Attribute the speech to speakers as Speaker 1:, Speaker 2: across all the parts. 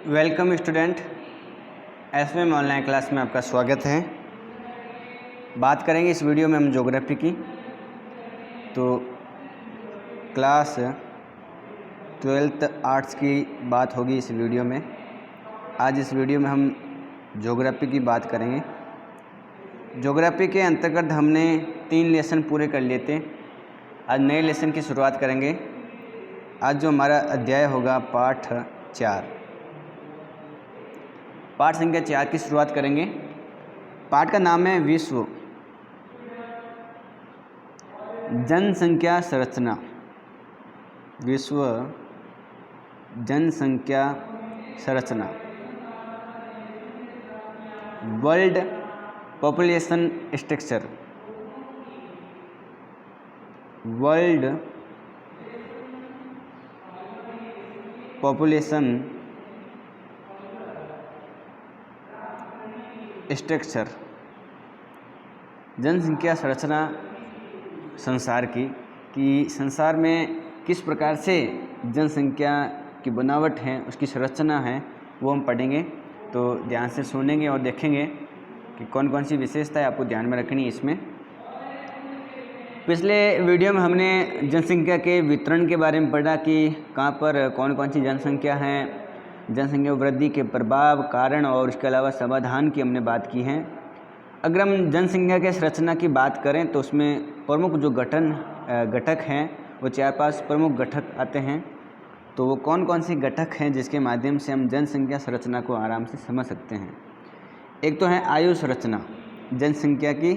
Speaker 1: Welcome student, SM online class में आपका स्वागत है। बात करेंगे इस वीडियो में हम ज्योग्राफी की। तो क्लास 12th आर्ट्स की बात होगी इस वीडियो में। आज इस वीडियो में हम ज्योग्राफी की बात करेंगे। ज्योग्राफी के अंतर्गत हमने 3 लेसन पूरे कर लिए थे। आज नए लेसन की शुरुआत करेंगे। आज जो हमारा अध्याय होगा पाठ 4, पाठ संख्या 4 की शुरुआत करेंगे। पाठ का नाम है विश्व जनसंख्या संरचना। विश्व जनसंख्या संरचना, world population structure. World population structure, जनसंख्या संरचना संसार की, कि संसार में किस प्रकार से जनसंख्या की बनावट है, उसकी संरचना है, वो हम पढ़ेंगे। तो ध्यान से सुनेंगे और देखेंगे कि कौन कौन सी विशेषताएं आपको ध्यान में रखनी है इसमें। पिछले वीडियो में हमने जनसंख्या के वितरण के बारे में पढ़ा कि कहाँ पर कौन कौन सी जनसंख्या है, जनसंख्या वृद्धि के प्रभाव, कारण और उसके अलावा समाधान की हमने बात की है। अगर हम जनसंख्या के संरचना की बात करें तो उसमें प्रमुख जो घटक हैं वो 4-5 प्रमुख घटक आते हैं। तो वो कौन कौन से घटक हैं जिसके माध्यम से हम जनसंख्या संरचना को आराम से समझ सकते हैं। एक तो है आयु संरचना। जनसंख्या की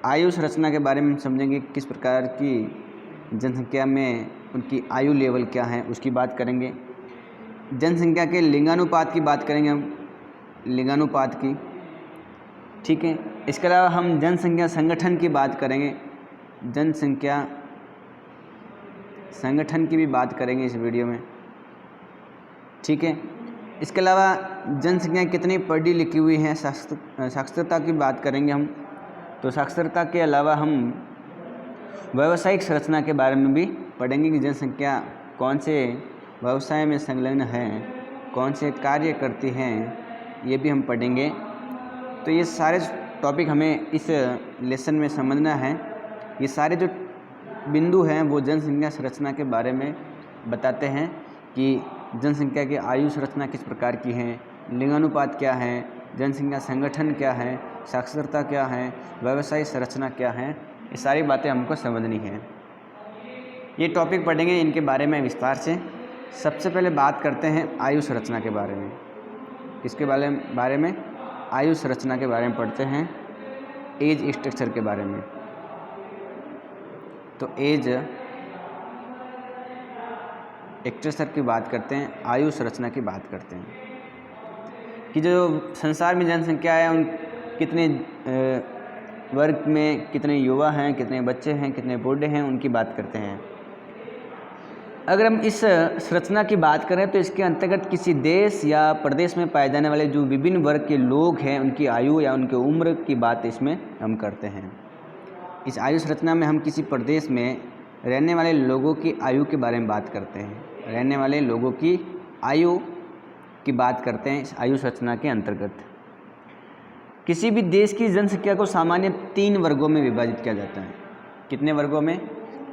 Speaker 1: आयु संरचना के बारे में हम समझेंगे, किस प्रकार की जनसंख्या में उनकी आयु लेवल क्या है उसकी बात करेंगे। जनसंख्या के लिंगानुपात की बात करेंगे हम, लिंगानुपात की, ठीक है। इसके अलावा हम जनसंख्या संगठन की बात करेंगे, जनसंख्या संगठन की भी बात करेंगे इस वीडियो में, ठीक है। इसके अलावा जनसंख्या कितनी पढ़ी लिखी हुई है, साक्षरता की बात करेंगे हम। तो साक्षरता के अलावा हम व्यावसायिक संरचना के बारे में भी पढ़ेंगे कि जनसंख्या कौन से व्यवसाय में संलग्न है, कौन से कार्य करती हैं, ये भी हम पढ़ेंगे। तो ये सारे टॉपिक हमें इस लेसन में समझना है। ये सारे जो बिंदु हैं वो जनसंख्या संरचना के बारे में बताते हैं कि जनसंख्या की आयु संरचना किस प्रकार की है, लिंगानुपात क्या है, जनसंख्या संगठन क्या है, साक्षरता क्या है, व्यवसायिक संरचना क्या है। ये सारी बातें हमको समझनी है। ये टॉपिक पढ़ेंगे इनके बारे में विस्तार से। सबसे पहले बात करते हैं आयु संरचना के बारे में। किसके बारे में? आयु संरचना के बारे में पढ़ते हैं, एज स्ट्रक्चर के बारे में। तो एज स्ट्रक्चर की बात करते हैं, आयु संरचना की बात करते हैं कि जो संसार में जनसंख्या है उन कितने वर्ग में कितने युवा हैं, कितने बच्चे हैं, कितने बूढ़े हैं, उनकी बात करते हैं। अगर हम इस संरचना की बात करें तो इसके अंतर्गत किसी देश या प्रदेश में पाए जाने वाले जो विभिन्न वर्ग के लोग हैं उनकी आयु या उनकी उम्र की बात इसमें हम करते हैं। इस आयु संरचना में हम किसी प्रदेश में रहने वाले लोगों की आयु के बारे में बात करते हैं, रहने वाले लोगों की आयु की बात करते हैं इस आयु संरचना के अंतर्गत। किसी भी देश की जनसंख्या को सामान्य 3 वर्गों में विभाजित किया जाता है। कितने वर्गों में?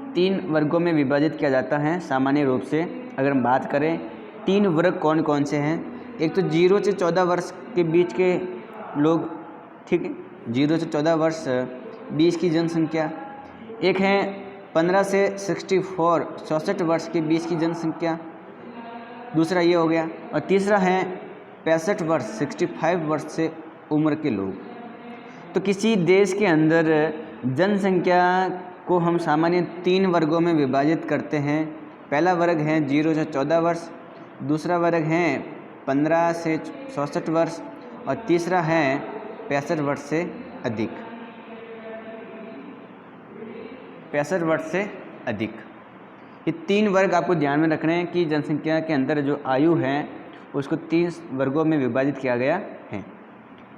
Speaker 1: 3 वर्गों में विभाजित किया जाता है सामान्य रूप से। अगर हम बात करें 3 वर्ग कौन कौन से हैं, एक तो 0 से 14 वर्ष के बीच के लोग, ठीक है, 0 से 14 वर्ष बीच की जनसंख्या। एक है 15 से 64 वर्ष के बीच की जनसंख्या, दूसरा ये हो गया। और तीसरा है 65 वर्ष 65 वर्ष से उम्र के लोग। तो किसी देश के अंदर जनसंख्या को हम सामान्य 3 वर्गों में विभाजित करते हैं। पहला वर्ग है 0 से 14 वर्ष, दूसरा वर्ग है 15 से 64 वर्ष और तीसरा है 65 वर्ष से अधिक, 65 वर्ष से अधिक। ये 3 वर्ग आपको ध्यान में रखने हैं कि जनसंख्या के अंदर जो आयु है उसको 3 वर्गों में विभाजित किया गया है।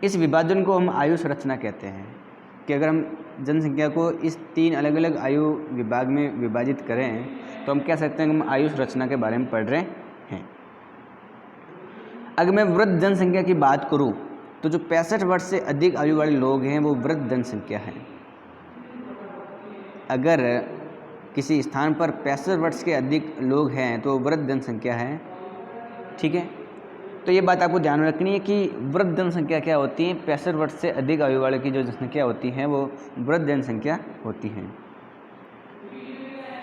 Speaker 1: इस विभाजन को हम आयु संरचना कहते हैं कि अगर हम जनसंख्या को इस 3 अलग अलग आयु विभाग में विभाजित करें तो हम कह सकते हैं कि हम आयु संरचना के बारे में पढ़ रहे हैं। अगर मैं वृद्ध जनसंख्या की बात करूं तो जो 65 वर्ष से अधिक आयु वाले लोग हैं वो वृद्ध जनसंख्या है। अगर किसी स्थान पर 65 वर्ष के अधिक लोग हैं तो वृद्ध जनसंख्या है। ठीक है, तो ये बात आपको ध्यान में रखनी है कि वृद्ध जनसंख्या क्या होती है। 65 वर्ष से अधिक आयु वाले की जो जनसंख्या होती है वो वृद्ध जनसंख्या होती है।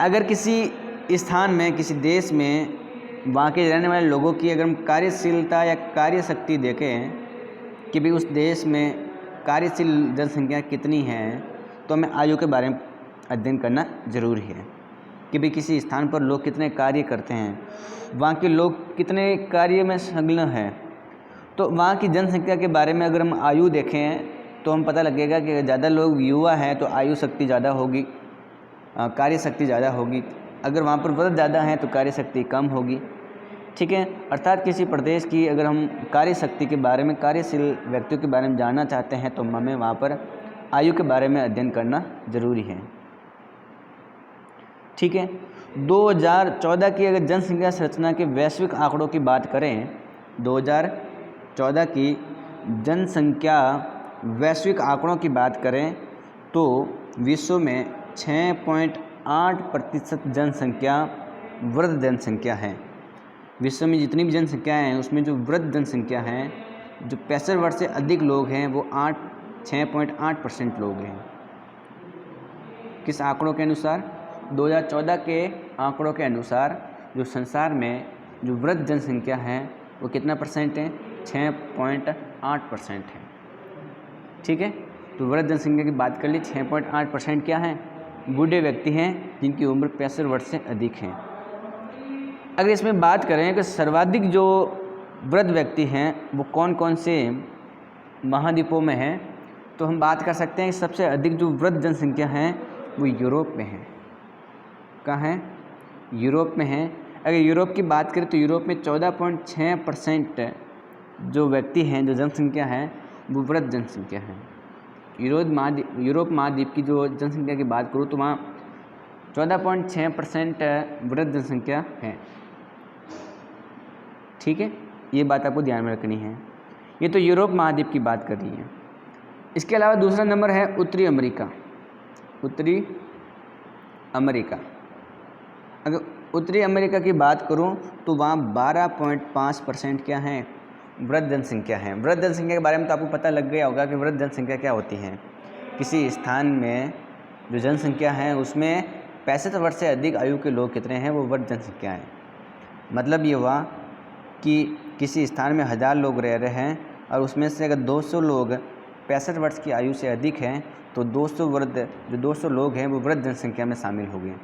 Speaker 1: अगर किसी स्थान में, किसी देश में वहाँ के रहने वाले लोगों की अगर हम कार्यशीलता या कार्य शक्ति देखें कि भाई उस देश में कार्यशील जनसंख्या कितनी है, तो हमें आयु के बारे में अध्ययन करना जरूरी है कि भाई किसी स्थान पर लोग कितने कार्य करते हैं, वहाँ के लोग कितने कार्य में संलग्न हैं। तो वहाँ की जनसंख्या के बारे में अगर हम आयु देखें तो हम पता लगेगा कि ज़्यादा लोग युवा हैं तो आयु शक्ति ज़्यादा होगी, कार्य शक्ति ज़्यादा होगी। अगर वहाँ पर वृद्ध ज़्यादा हैं तो कार्य शक्ति कम होगी। ठीक है, अर्थात किसी प्रदेश की अगर हम कार्य शक्ति के बारे में, कार्यशील व्यक्तियों के बारे में जानना चाहते हैं तो हमें वहाँ पर आयु के बारे में अध्ययन करना जरूरी है। ठीक है, 2014 की अगर जनसंख्या संरचना के वैश्विक आंकड़ों की बात करें, 2014 की जनसंख्या वैश्विक आंकड़ों की बात करें तो विश्व में 6.8% जनसंख्या वृद्ध जनसंख्या है। विश्व में जितनी भी जनसंख्या है उसमें जो वृद्ध जनसंख्या है, जो 65 वर्ष से अधिक लोग हैं वो 6.8% लोग हैं। किस आंकड़ों के अनुसार? 2014 के आंकड़ों के अनुसार जो संसार में जो वृद्ध जनसंख्या है वो कितना परसेंट है? 6.8% है। ठीक है, तो वृद्ध जनसंख्या की बात कर ली, 6.8% क्या है? बूढ़े व्यक्ति हैं जिनकी उम्र 65 वर्ष से अधिक है। अगर इसमें बात करें कि सर्वाधिक जो वृद्ध व्यक्ति हैं वो कौन कौन से महाद्वीपों में हैं, तो हम बात कर सकते हैं कि सबसे अधिक जो वृद्ध जनसंख्या है वो यूरोप में है। कहाँ है? यूरोप में है। अगर यूरोप की बात करें तो यूरोप में 14.6% जो व्यक्ति हैं, जो जनसंख्या है वो वृद्ध जनसंख्या है। यूरोप महाद्वीप की जो जनसंख्या की बात करूँ तो वहाँ 14.6% वृद्ध जनसंख्या है। ठीक है, ये बात आपको ध्यान में रखनी है। ये तो यूरोप महाद्वीप की बात कर रही है। इसके अलावा दूसरा नंबर है उत्तरी अमेरिका। उत्तरी अमेरिका, अगर उत्तरी अमेरिका की बात करूं तो वहाँ 12.5% क्या है? वृद्ध जनसंख्या है। वृद्ध जनसंख्या के बारे में तो आपको पता लग गया होगा कि वृद्ध जनसंख्या क्या होती है। किसी स्थान में जो जनसंख्या है उसमें 65 वर्ष से अधिक आयु के लोग कितने हैं, वो वृद्ध जनसंख्या है। मतलब ये हुआ कि किसी स्थान में 1000 लोग रह रहे हैं और उसमें से अगर 200 लोग 65 वर्ष की आयु से अधिक हैं तो 200 लोग हैं वो वृद्ध जनसंख्या में शामिल हो गए।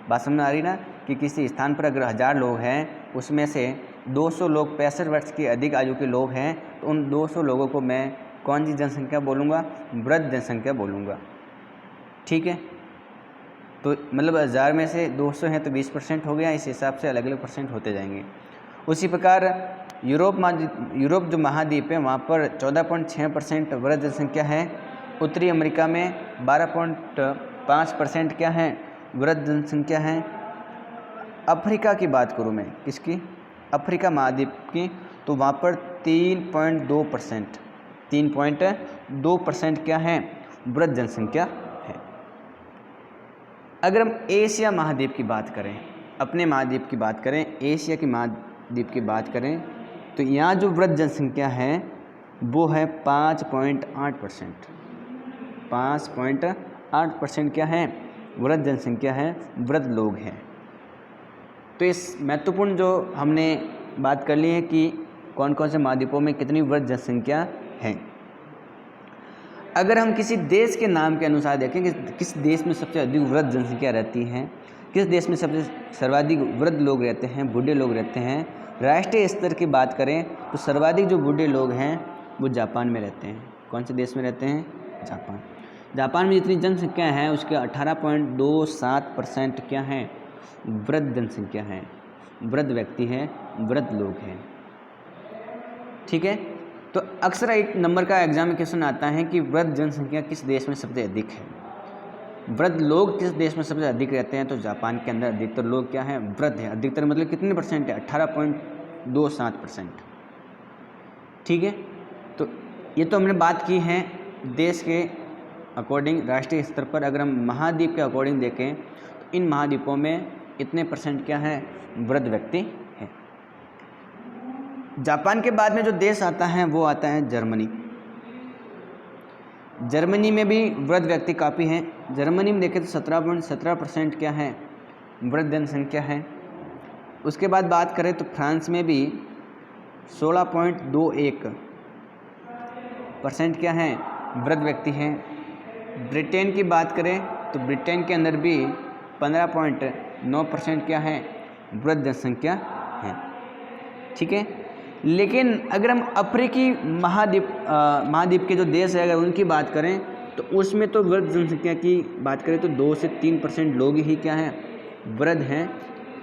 Speaker 1: बात समझ में आ रही ना कि किसी स्थान पर अगर 1000 लोग हैं उसमें से 200 लोग 65 वर्ष की अधिक आयु के लोग हैं, तो उन 200 लोगों को मैं कौन सी जनसंख्या बोलूँगा? वृद्ध जनसंख्या बोलूँगा। ठीक है, तो मतलब 1000 में से 200 हैं तो 20% हो गया। इस हिसाब से अलग अलग परसेंट होते जाएंगे। उसी प्रकार यूरोप जो महाद्वीप है वहाँ पर 14.6% वृद्ध जनसंख्या है। उत्तरी अमेरिका में 12.5% क्या है? वृद्ध जनसंख्या है। अफ्रीका की बात करूँ मैं, किसकी? अफ्रीका महाद्वीप की, तो वहाँ पर 3.2% क्या है? वृद्ध जनसंख्या है। अगर हम एशिया महाद्वीप की बात करें, अपने महाद्वीप की बात करें, एशिया की महाद्वीप की बात करें, तो यहाँ जो वृद्ध जनसंख्या है वो है 5.8%। 5.8% क्या है? वृद्ध जनसंख्या है, वृद्ध लोग हैं। तो इस महत्वपूर्ण जो हमने बात कर ली है कि कौन कौन से महाद्वीपों में कितनी वृद्ध जनसंख्या है। अगर हम किसी देश के नाम के अनुसार देखें कि किस देश में सबसे अधिक वृद्ध जनसंख्या रहती है, किस देश में सबसे सर्वाधिक वृद्ध लोग रहते हैं, बूढ़े लोग रहते हैं, राष्ट्रीय स्तर की बात करें तो सर्वाधिक जो बूढ़े लोग हैं वो जापान में रहते हैं। कौन से देश में रहते हैं? जापान। जापान में जितनी जनसंख्या है उसके 18.27% क्या है? वृद्ध जनसंख्या है, वृद्ध व्यक्ति है, वृद्ध लोग हैं। ठीक है, तो अक्सर एक नंबर का एग्जाम में क्वेश्चन आता है कि वृद्ध जनसंख्या किस देश में सबसे अधिक है, वृद्ध लोग किस देश में सबसे अधिक रहते हैं। तो जापान के अंदर अधिकतर लोग क्या हैं? वृद्ध हैं। अधिकतर मतलब कितने परसेंट है? 18.27%। ठीक है। तो ये तो हमने बात की है देश के अकॉर्डिंग, राष्ट्रीय स्तर पर। अगर हम महाद्वीप के अकॉर्डिंग देखें तो इन महाद्वीपों में इतने परसेंट क्या है, वृद्ध व्यक्ति हैं। जापान के बाद में जो देश आता है वो आता है जर्मनी। जर्मनी में भी वृद्ध व्यक्ति काफ़ी हैं। जर्मनी में देखें तो 17.17% क्या है, वृद्ध जनसंख्या है। उसके बाद बात करें तो फ्रांस में भी 16.21% क्या है, वृद्ध व्यक्ति हैं। ब्रिटेन की बात करें तो ब्रिटेन के अंदर भी 15.9% क्या है, वृद्ध जनसंख्या है। ठीक है। लेकिन अगर हम अफ्रीकी महाद्वीप के जो देश है अगर उनकी बात करें तो उसमें तो वृद्ध जनसंख्या की बात करें तो 2 से 3% लोग ही क्या हैं, वृद्ध हैं।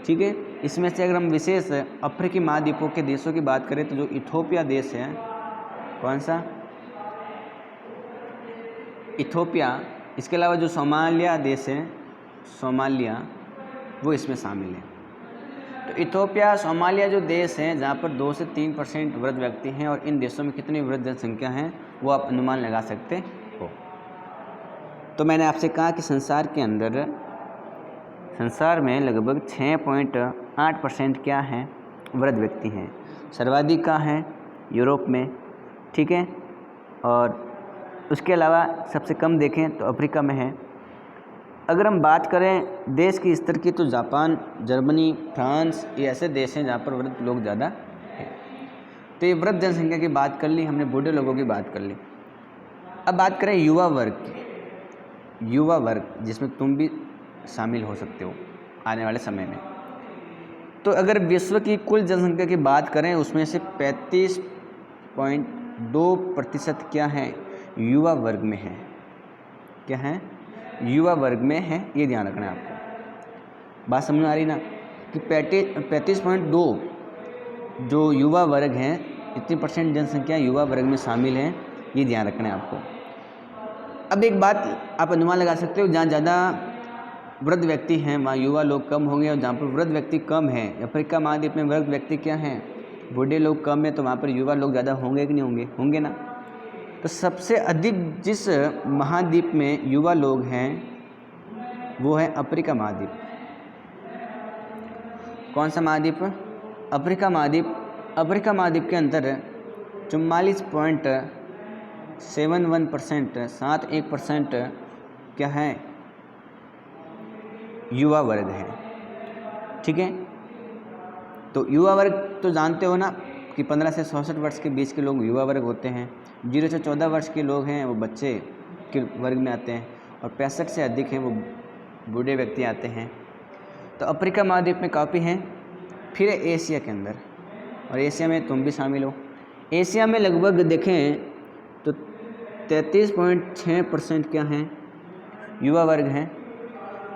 Speaker 1: ठीक है। इसमें से अगर हम विशेष अफ्रीकी महाद्वीपों के देशों की बात करें तो जो इथोपिया देश है, कौन सा, इथोपिया, इसके अलावा जो सोमालिया देश है, सोमालिया, वो इसमें शामिल है। तो इथोपिया, सोमालिया जो देश हैं जहाँ पर 2 से 3% वृद्ध व्यक्ति हैं और इन देशों में कितनी वृद्ध जनसंख्या है वो आप अनुमान लगा सकते हो। तो मैंने आपसे कहा कि संसार के अंदर, संसार में लगभग 6.8% क्या हैं, वृद्ध व्यक्ति हैं। सर्वाधिक कहाँ है, यूरोप में। ठीक है। और उसके अलावा सबसे कम देखें तो अफ्रीका में है। अगर हम बात करें देश की स्तर की तो जापान, जर्मनी, फ्रांस, ये ऐसे देश हैं जहाँ पर वृद्ध लोग ज़्यादा हैं। तो ये वृद्ध जनसंख्या की बात कर ली हमने, बूढ़े लोगों की बात कर ली। अब बात करें युवा वर्ग की, युवा वर्ग जिसमें तुम भी शामिल हो सकते हो आने वाले समय में। तो अगर विश्व की कुल जनसंख्या की बात करें उसमें से 35.2% क्या है, युवा वर्ग में है। क्या है, युवा वर्ग में है। ये ध्यान रखना है आपको। बात समझ में आ रही ना कि 35.2 जो युवा वर्ग हैं, इतनी % जनसंख्या युवा वर्ग में शामिल है, ये ध्यान रखना है आपको। अब एक बात आप अनुमान लगा सकते हो, जहाँ ज़्यादा वृद्ध व्यक्ति हैं वहाँ युवा लोग कम होंगे, और जहाँ पर वृद्ध व्यक्ति कम हैं, अफ्रीका महाद्वीप में वृद्ध व्यक्ति क्या हैं, बूढ़े लोग कम हैं, तो वहाँ पर युवा लोग ज़्यादा होंगे कि नहीं होंगे, होंगे ना। तो सबसे अधिक जिस महाद्वीप में युवा लोग हैं वो है अफ्रीका महाद्वीप। कौन सा महाद्वीप, अफ्रीका महाद्वीप। अफ्रीका महाद्वीप के अंदर 44.71%, 71% क्या है, युवा वर्ग है। ठीक है। तो युवा वर्ग तो जानते हो ना कि 15 से 66 वर्ष के बीच के लोग युवा वर्ग होते हैं। 0 से 14 वर्ष के लोग हैं वो बच्चे के वर्ग में आते हैं, और 65 से अधिक हैं वो बूढ़े व्यक्ति आते हैं। तो अफ्रीका महाद्वीप में काफ़ी हैं। फिर एशिया के अंदर, और एशिया में तुम भी शामिल हो। एशिया में लगभग देखें तो 33.6% क्या हैं, युवा वर्ग हैं।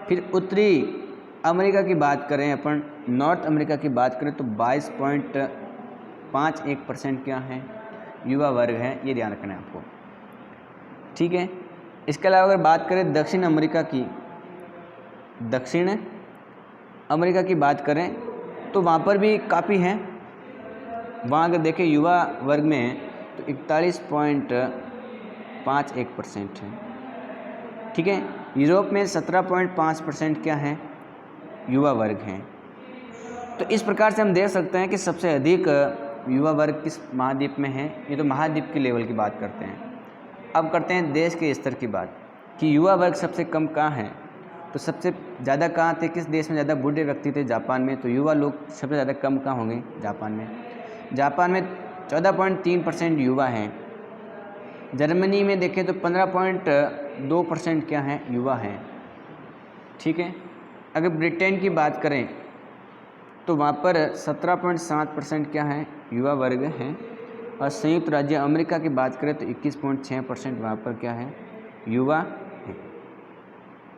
Speaker 1: फिर उत्तरी अमेरिका की बात करें अपन, नॉर्थ अमेरिका की बात करें तो 22.51% क्या हैं, युवा वर्ग हैं। ये ध्यान रखना है आपको। ठीक है। इसके अलावा अगर बात करें दक्षिण अमेरिका की, दक्षिण अमेरिका की बात करें तो वहाँ पर भी काफ़ी हैं। वहाँ अगर देखें युवा वर्ग में तो 41.51% है। ठीक है। यूरोप में 17.5% क्या है, युवा वर्ग हैं। तो इस प्रकार से हम देख सकते हैं कि सबसे अधिक युवा वर्ग किस महाद्वीप में है। ये तो महाद्वीप के लेवल की बात करते हैं। अब करते हैं देश के स्तर की बात कि युवा वर्ग सबसे कम कहाँ है। तो सबसे ज़्यादा कहाँ थे, किस देश में ज़्यादा बूढ़े व्यक्ति थे, जापान में। तो युवा लोग सबसे ज़्यादा कम कहाँ होंगे, जापान में। जापान में 14.3% युवा हैं। जर्मनी में देखें तो 15.2% क्या हैं, युवा हैं। ठीक है। अगर ब्रिटेन की बात करें तो वहाँ पर 17.7% क्या है, युवा वर्ग हैं। और संयुक्त राज्य अमेरिका की बात करें तो 21.6% वहाँ पर क्या है, युवा हैं।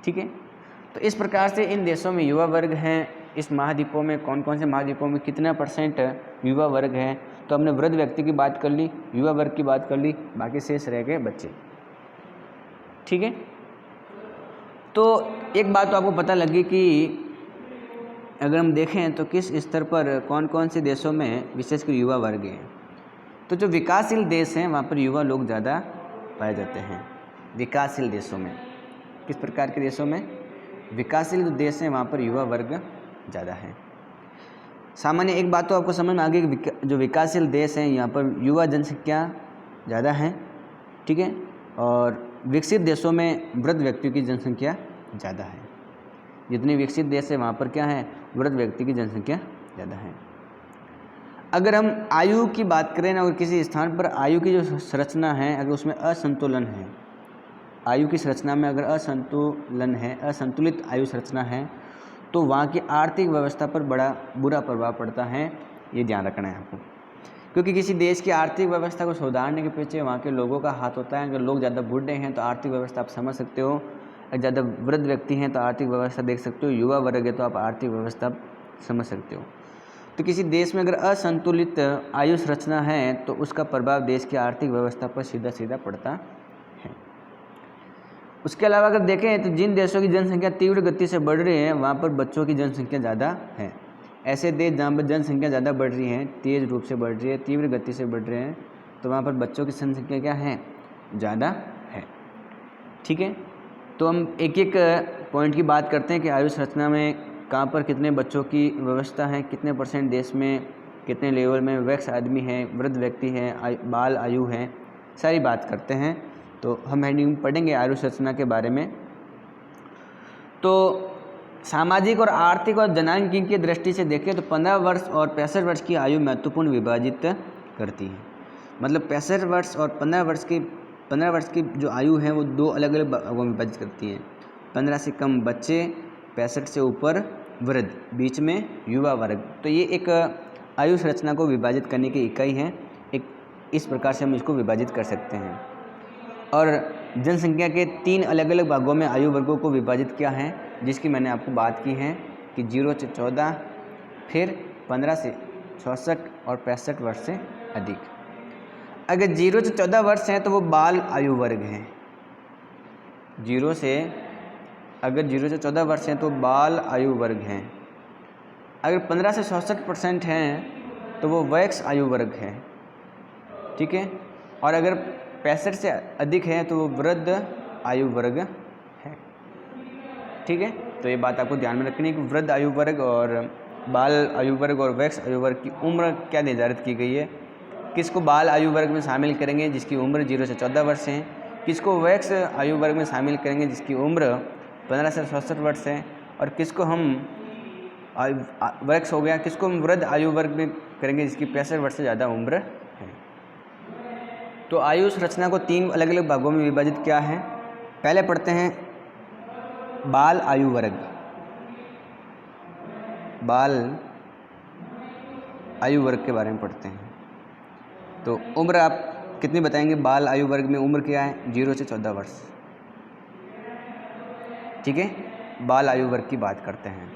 Speaker 1: ठीक है। तो इस प्रकार से इन देशों में युवा वर्ग हैं। इस महाद्वीपों में कौन कौन से महाद्वीपों में कितना % युवा वर्ग है। तो हमने वृद्ध व्यक्ति की बात कर ली, युवा वर्ग की बात कर ली, बाकी शेष रह गए बच्चे। ठीक है। तो एक बात तो आपको पता लगी कि अगर हम देखें तो किस स्तर पर कौन कौन से देशों में विशेषकर युवा वर्ग हैं। तो जो विकासशील देश हैं वहाँ पर युवा लोग ज़्यादा पाए जाते हैं। विकासशील देशों में, किस प्रकार के देशों में? विकासशील जो देश हैं वहाँ पर युवा वर्ग ज़्यादा है। सामान्य एक बात तो आपको समझ में आ गई कि जो विकासशील देश हैं यहाँ पर युवा जनसंख्या ज़्यादा है, ठीक है, और विकसित देशों में वृद्ध व्यक्तियों की जनसंख्या ज़्यादा है। जितने विकसित देश है वहाँ पर क्या है? वृद्ध व्यक्ति की जनसंख्या ज़्यादा है। अगर हम आयु की बात करें ना, अगर किसी स्थान पर आयु की जो संरचना है अगर उसमें असंतुलन है, आयु की संरचना में अगर असंतुलन है, असंतुलित आयु संरचना है, तो वहाँ की आर्थिक व्यवस्था पर बड़ा बुरा प्रभाव पड़ता है। ये ध्यान रखना है आपको, क्योंकि किसी देश की आर्थिक व्यवस्था को सुधारने के पीछे वहाँ के लोगों का हाथ होता है। अगर लोग ज़्यादा बूढ़े हैं तो आर्थिक व्यवस्था आप समझ सकते हो, अगर ज़्यादा वृद्ध व्यक्ति हैं तो आर्थिक व्यवस्था देख सकते हो, युवा वर्ग है तो आप आर्थिक व्यवस्था समझ सकते हो। तो किसी देश में अगर असंतुलित आयु संरचना है तो उसका प्रभाव देश की आर्थिक व्यवस्था पर सीधा सीधा पड़ता है। उसके अलावा अगर देखें तो जिन देशों की जनसंख्या तीव्र गति से बढ़ रही है वहाँ पर बच्चों की जनसंख्या ज़्यादा है। ऐसे देश जहाँ पर जनसंख्या ज़्यादा बढ़ रही है, तेज़ रूप से बढ़ रही है, तीव्र गति से बढ़ रहे हैं, तो वहाँ पर बच्चों की जनसंख्या क्या है? ज़्यादा है। ठीक है, तो हम एक एक पॉइंट की बात करते हैं कि आयु संरचना में कहाँ पर कितने बच्चों की व्यवस्था है, कितने % देश में, कितने लेवल में वयस्क आदमी है, वृद्ध व्यक्ति है, बाल आयु है, सारी बात करते हैं। तो हम हेडिंग पढ़ेंगे आयु संरचना के बारे में। तो सामाजिक और आर्थिक और जनांगीय की दृष्टि से देखें तो 15 वर्ष और 65 वर्ष की आयु महत्वपूर्ण विभाजित करती है। मतलब 65 वर्ष और 15 वर्ष की जो आयु है वो दो अलग अलग भागों में विभाजित करती है। 15 से कम बच्चे, 65 से ऊपर वृद्ध, बीच में युवा वर्ग। तो ये एक आयु संरचना को विभाजित करने की इकाई है। एक इस प्रकार से हम इसको विभाजित कर सकते हैं। और जनसंख्या के 3 अलग अलग भागों में आयु वर्गों को विभाजित किया है, जिसकी मैंने आपको बात की है कि 0 से 14, फिर 15 से 66 और 65 वर्ष से अधिक। अगर 0 से 14 वर्ष हैं तो वो बाल आयु वर्ग हैं। अगर 0 से 14 वर्ष हैं तो बाल आयु वर्ग हैं। अगर 15 से 66% हैं तो वो वयस्क आयु वर्ग है। ठीक है, और अगर 65 से अधिक है तो वो वृद्ध आयु वर्ग है। ठीक है, तो ये बात आपको ध्यान में रखनी है कि वृद्ध आयु वर्ग और बाल आयु वर्ग और वयस्क आयु वर्ग की उम्र क्या निर्धारित की गई है। किसको बाल आयु वर्ग में शामिल करेंगे जिसकी उम्र 0 से 14 वर्ष है, किसको वयस्क आयु वर्ग में शामिल करेंगे जिसकी उम्र 15 से 66 वर्ष है, और किसको हम वयस्क हो गया, किसको हम वृद्ध आयु वर्ग में करेंगे जिसकी 65 वर्ष से ज़्यादा उम्र है। तो आयु संरचना को 3 अलग अलग भागों में विभाजित किया है। पहले पढ़ते हैं बाल आयु वर्ग। बाल आयु वर्ग के बारे में पढ़ते हैं। तो उम्र आप कितनी बताएंगे? बाल आयु वर्ग में उम्र क्या है? 0 से 14 वर्ष। ठीक है, बाल आयु वर्ग की बात करते हैं।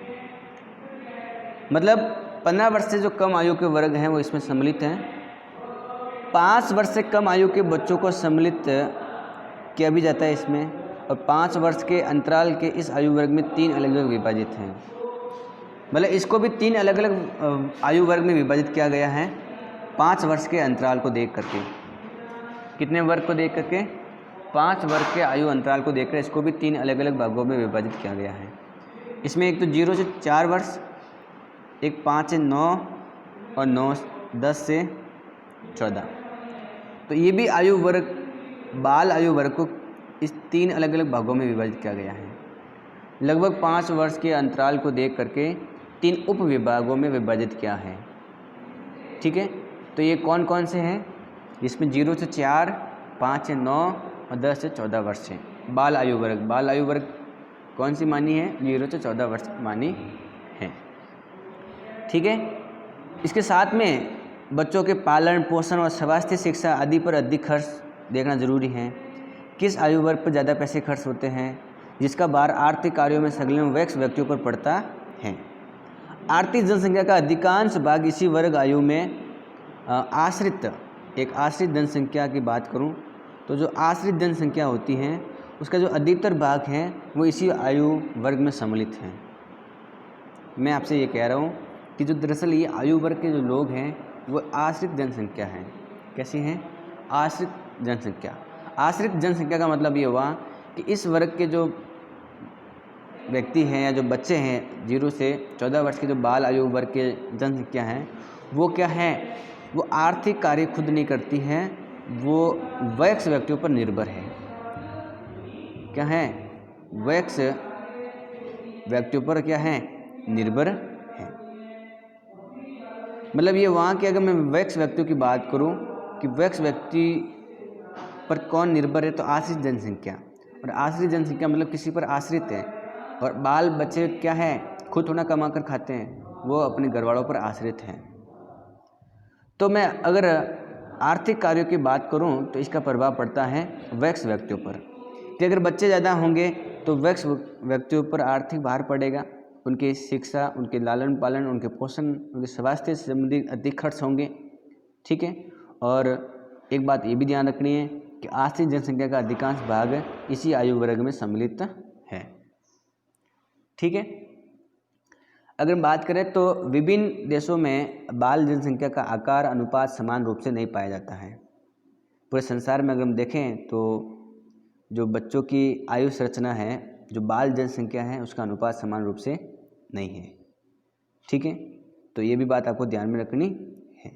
Speaker 1: मतलब 15 वर्ष से जो कम आयु के वर्ग हैं वो इसमें सम्मिलित हैं। 5 वर्ष से कम आयु के बच्चों को सम्मिलित किया भी जाता है इसमें, और 5 वर्ष के अंतराल के इस आयु वर्ग में 3 अलग अलग विभाजित हैं। मतलब इसको भी 3 अलग अलग आयु वर्ग में विभाजित किया गया है 5 वर्ष के अंतराल को देख करके। कितने वर्ग को देख करके? 5 वर्ग के आयु अंतराल को देखकर इसको भी 3 अलग अलग भागों में विभाजित किया गया है। इसमें एक तो 0 से 4 वर्ष, एक 5 से 9 और 10 से 14। तो ये भी आयु वर्ग, बाल आयु वर्ग को इस 3 अलग अलग भागों में विभाजित किया गया है। लगभग 5 वर्ष के अंतराल को देख करके 3 उप विभागों में विभाजित किया है। ठीक है, तो ये कौन कौन से हैं? जिसमें 0 से 4, 5 से 9 और 10 से 14 वर्ष है बाल आयु वर्ग। बाल आयु वर्ग कौन सी मानी है? 0 से 14 वर्ष मानी है। ठीक है, इसके साथ में बच्चों के पालन पोषण और स्वास्थ्य शिक्षा आदि पर अधिक खर्च देखना जरूरी है। किस आयु वर्ग पर ज़्यादा पैसे खर्च होते हैं, जिसका भार आर्थिक कार्यों में संलग्न वयस्क व्यक्तियों पर पड़ता है। आर्थिक जनसंख्या का अधिकांश भाग इसी वर्ग आयु में आश्रित, एक आश्रित जनसंख्या की बात करूं तो जो आश्रित जनसंख्या होती है उसका जो अधिकतर भाग है वो इसी आयु वर्ग में सम्मिलित है। मैं आपसे ये कह रहा हूँ कि जो दरअसल ये आयु वर्ग के जो लोग हैं वो आश्रित जनसंख्या है। कैसी हैं? आश्रित जनसंख्या। आश्रित जनसंख्या का मतलब ये हुआ कि इस वर्ग के जो व्यक्ति हैं या जो बच्चे हैं 0 से 14 वर्ष के जो बाल आयु वर्ग के जनसंख्या हैं, वो क्या है, वो आर्थिक कार्य खुद नहीं करती हैं, वो वयस्क व्यक्तियों पर निर्भर है। क्या है? वयस्क व्यक्तियों पर क्या है? निर्भर है। मतलब ये वहाँ की, अगर मैं वयस्क व्यक्तियों की बात करूँ कि वयस्क व्यक्ति पर कौन निर्भर है, तो आश्रित जनसंख्या। और आश्रित जनसंख्या मतलब किसी पर आश्रित है। और बाल बच्चे क्या है? खुद थोड़ा कमा कर खाते हैं, वो अपने घरवालों पर आश्रित हैं। तो मैं अगर आर्थिक कार्यों की बात करूं तो इसका प्रभाव पड़ता है वयस्क व्यक्तियों पर, कि अगर बच्चे ज़्यादा होंगे तो वयस्क व्यक्तियों पर आर्थिक भार पड़ेगा। उनकी शिक्षा, उनके लालन पालन, उनके पोषण, उनके स्वास्थ्य से संबंधित अधिक खर्च होंगे। ठीक है। और एक बात ये भी ध्यान रखनी है कि आश्रित जनसंख्या का अधिकांश भाग इसी आयु वर्ग में सम्मिलित है। ठीक है। अगर बात करें तो विभिन्न देशों में बाल जनसंख्या का आकार अनुपात समान रूप से नहीं पाया जाता है। पूरे संसार में अगर हम देखें तो जो बच्चों की आयु संरचना है, जो बाल जनसंख्या है, उसका अनुपात समान रूप से नहीं है। ठीक है। तो ये भी बात आपको ध्यान में रखनी है।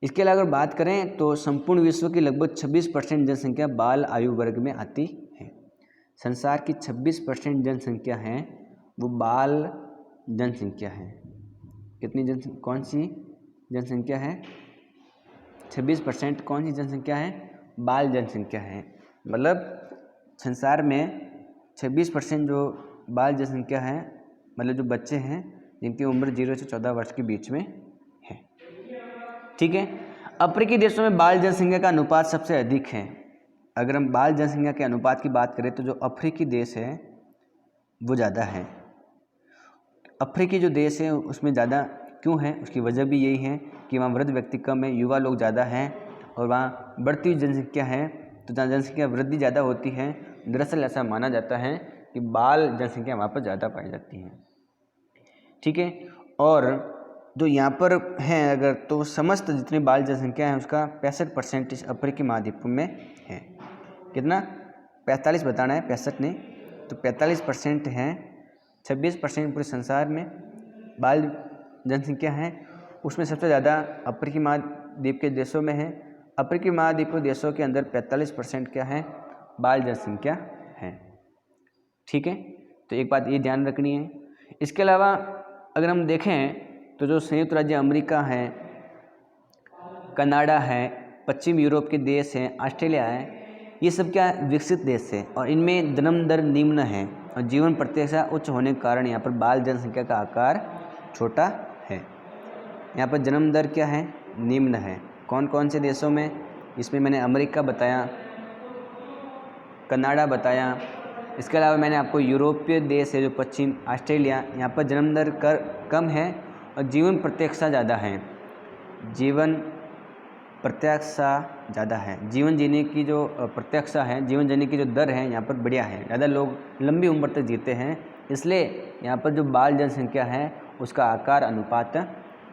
Speaker 1: इसके अलावा अगर बात करें तो संपूर्ण विश्व की लगभग 26% जनसंख्या बाल आयु वर्ग में आती है। संसार की 26% जनसंख्या है वो बाल जनसंख्या है। कितनी कौन सी जनसंख्या है? 26% कौन सी जनसंख्या है? बाल जनसंख्या है। मतलब संसार में 26% जो बाल जनसंख्या है, मतलब जो बच्चे हैं जिनकी उम्र 0 से 14 वर्ष के बीच में है। ठीक है। अफ्रीकी देशों में बाल जनसंख्या का अनुपात सबसे अधिक है। अगर हम बाल जनसंख्या के अनुपात की बात करें तो जो अफ्रीकी देश है वो ज़्यादा है। अफ्रीकी जो देश है उसमें ज़्यादा क्यों है? उसकी वजह भी यही है कि वहाँ वृद्ध व्यक्ति कम है, युवा लोग ज़्यादा हैं और वहाँ बढ़ती हुई जनसंख्या है, तो जहाँ जनसंख्या वृद्धि ज़्यादा होती है, दरअसल ऐसा माना जाता है कि बाल जनसंख्या वहाँ पर ज़्यादा पाई जाती है। ठीक है। और जो यहाँ पर हैं अगर, तो समस्त जितनी बाल जनसंख्या है उसका 65% इस अफ्रीकी महाद्वीप में है। कितना? 45 बताना है, 65 नहीं। तो 45% हैं। 26% पूरे संसार में बाल जनसंख्या है, उसमें सबसे ज़्यादा अफ्रीकी महाद्वीप के देशों में है। अफ्रीकी महाद्वीप के देशों के अंदर 45% क्या है? बाल जनसंख्या है। ठीक है। तो एक बात ये ध्यान रखनी है। इसके अलावा अगर हम देखें तो जो संयुक्त राज्य अमेरिका है, कनाडा है, पश्चिम यूरोप के देश हैं, ऑस्ट्रेलिया है, ये सब क्या विकसित देश है और इनमें जन्म दर निम्न है और जीवन प्रत्याशा उच्च होने के कारण यहाँ पर बाल जनसंख्या का आकार छोटा है। यहाँ पर जन्म दर क्या है? निम्न है। कौन कौन से देशों में? इसमें मैंने अमेरिका बताया, कनाडा बताया, इसके अलावा मैंने आपको यूरोपीय देश है जो पश्चिम ऑस्ट्रेलिया, यहाँ पर जन्म दर कम है और जीवन प्रत्याशा ज़्यादा है। जीवन प्रत्याशा ज़्यादा है। जीवन जीने की जो प्रत्याशा है, जीवन जीने की जो दर है यहाँ पर बढ़िया है, ज़्यादा लोग लंबी उम्र तक जीते हैं, इसलिए यहाँ पर जो बाल जनसंख्या है उसका आकार अनुपात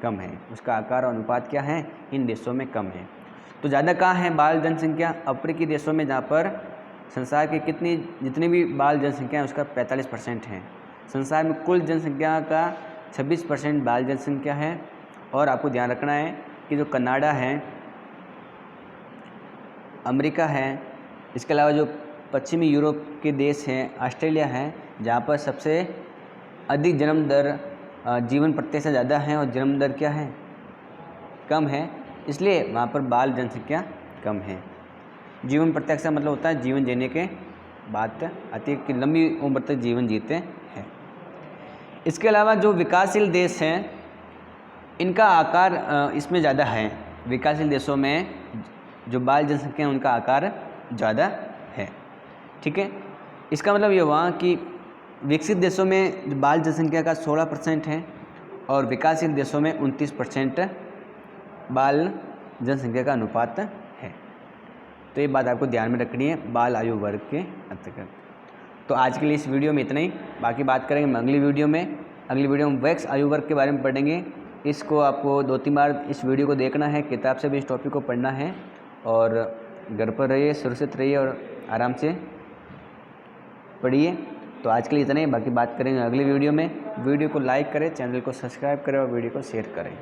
Speaker 1: कम है। उसका आकार और अनुपात क्या है? इन देशों में कम है। तो ज़्यादा कहाँ है बाल जनसंख्या? अफ्रीकी देशों में, जहाँ पर संसार की जितनी भी बाल जनसंख्या है उसका 45% है। संसार में कुल जनसंख्या का 26% बाल जनसंख्या है। और आपको ध्यान रखना है कि जो कनाडा है, अमेरिका है, इसके अलावा जो पश्चिमी यूरोप के देश हैं, ऑस्ट्रेलिया है, जहाँ पर सबसे अधिक जन्म दर, जीवन प्रत्याशा ज़्यादा है और जन्म दर क्या है? कम है, इसलिए वहाँ पर बाल जनसंख्या कम है। जीवन प्रत्याशा मतलब होता है जीवन जीने के बात आती है कि लंबी उम्र तक जीवन जीते हैं। इसके अलावा जो विकासशील देश हैं इनका आकार इसमें ज़्यादा है। विकासशील देशों में जो बाल जनसंख्या है उनका आकार ज़्यादा है। ठीक है। इसका मतलब ये हुआ कि विकसित देशों में बाल जनसंख्या का 16% है और विकासशील देशों में 29% बाल जनसंख्या का अनुपात है। तो ये बात आपको ध्यान में रखनी है बाल आयु वर्ग के अंतर्गत। तो आज के लिए इस वीडियो में इतना ही, बाकी बात करेंगे हम अगली वीडियो में। अगली वीडियो में वयस्क आयु वर्ग के बारे में पढ़ेंगे इसको आपको 2-3 बार इस वीडियो को देखना है, किताब से भी इस टॉपिक को पढ़ना है और घर पर रहिए, सुरक्षित रहिए और आराम से पढ़िए। तो आज के लिए इतना ही, बाकी बात करेंगे अगली वीडियो में। वीडियो को लाइक करें, चैनल को सब्सक्राइब करें और वीडियो को शेयर करें।